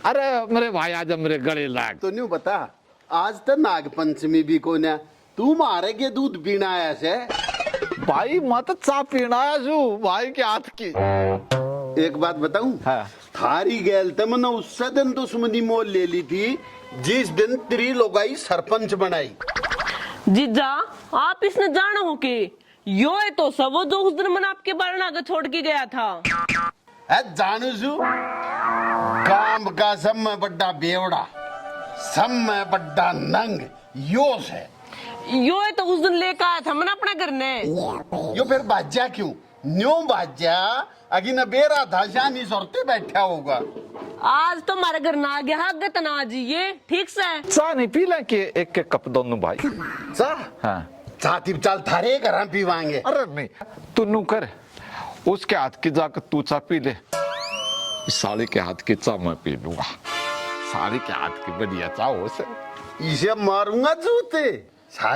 अरे मेरे भाई आज मेरे गले लाग तो न्यू बता, आज तो नाग पंचमी भी को ना, तू मारे के दूध पीना आया से। भाई मत चा पीना आया छू भाई के हाथ की। एक बात बताऊं, हाँ। थारी गैल तमने उस दिन दुश्मनी मोल ले ली थी जिस दिन तेरी लोगाई सरपंच बनाई। जीजा आप इसने जाना हो कि यो है तो सब वो जो उस दिन मैंने आपके बारे में आगे छोड़ के गया था। जानू जू काम का सब में बड़ा बेवड़ा, सब में बड़ा नंग योश है। यो है तो उस दिन लेकर आया था मैंने अपने घर ने। यो फिर बाजा क्यों न्यो बाजा अगी न बेरा था शानी सोरते बैठा होगा। आज तो हमारे घर ना आ गया आगे तो ना आजिए, ठीक से। चा नहीं पी ले के एक एक कप दोनों भाई। चा हाँ। चाती चल थारे घर पीवाएंगे। अरे नहीं तू नू कर, उसके हाथ की जाकर तू चा पी ले, इस साली के हाथ की चा मैं पी लूंगा। साली के हाथ की बढ़िया चा हो से इसे मारूंगा जूते साली।